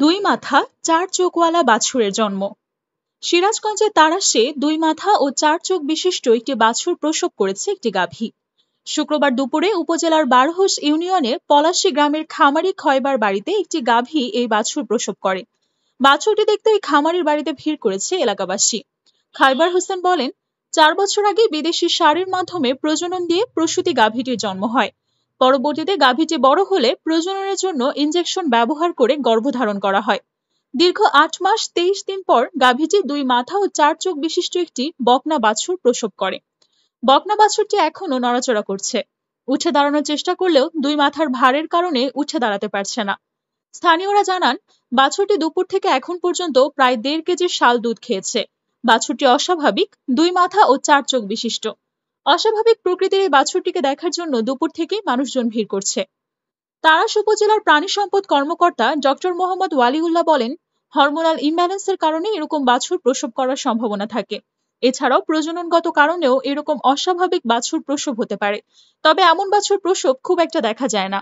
দুই মাথা চার চোখওয়ালা বাছুরের জন্ম। সিরাজগঞ্জের তাড়াশে দুই মাথা ও চার চোখ বিশিষ্ট একটি বাছুর প্রসব করেছে একটি গাভী। শুক্রবার দুপুরে উপজেলার বারহোস ইউনিয়নের পলাশী গ্রামের খামারি খয়বার বাড়িতে একটি গাভী এই বাছুর প্রসব করে। বাছুরটি দেখতে ওই খামারির বাড়িতে ভিড় করেছে এলাকাবাসী। খয়বার হোসেন বলেন, 4 বছর আগে বিদেশি ষাঁড়ের মাধ্যমে প্রজনন দিয়ে প্রসূতি গাভীটির জন্ম হয়। পরবর্তীতে গাভীটি বড় হলে প্রজননের জন্য ইনজেকশন ব্যবহার করে গর্ভধারণ করা হয়। দীর্ঘ 8 মাস 23 দিন পর গাভীটি দুই মাথা ও চার চোখ বিশিষ্ট একটি বকনা বাছুর প্রসব করে। বকনা বাছুরটি এখনো নড়াচড়া করছে। উঠে দাঁড়ানোর চেষ্টা করলেও দুই মাথার ভারের কারণে উঠে দাঁড়াতে পারছে না। স্থানীয়রা জানান, বাছুরটি দুপুর থেকে এখন পর্যন্ত প্রায় 1.5 কেজি শাল দুধ খেয়েছে। বাছুরটি অস্বাভাবিক, দুই মাথা ও চার চোখ বিশিষ্ট। অস্বাভাবিক প্রকৃতির এই বাছুরটিকে দেখার জন্য দুপুর থেকেই মানুষজন ভিড় করছে। তাড়াশ উপজেলার প্রাণী সম্পদ কর্মকর্তা ডক্টর মোহাম্মদ ওয়ালিউল্লাহ বলেন, হরমোনাল ইমব্যালেন্সের কারণে এরকম বাছুর প্রসব করার সম্ভাবনা থাকে। এছাড়াও প্রজননগত কারণেও এরকম অস্বাভাবিক বাছুর প্রসব হতে পারে। তবে এমন বাছুর প্রসব খুব একটা দেখা যায় না।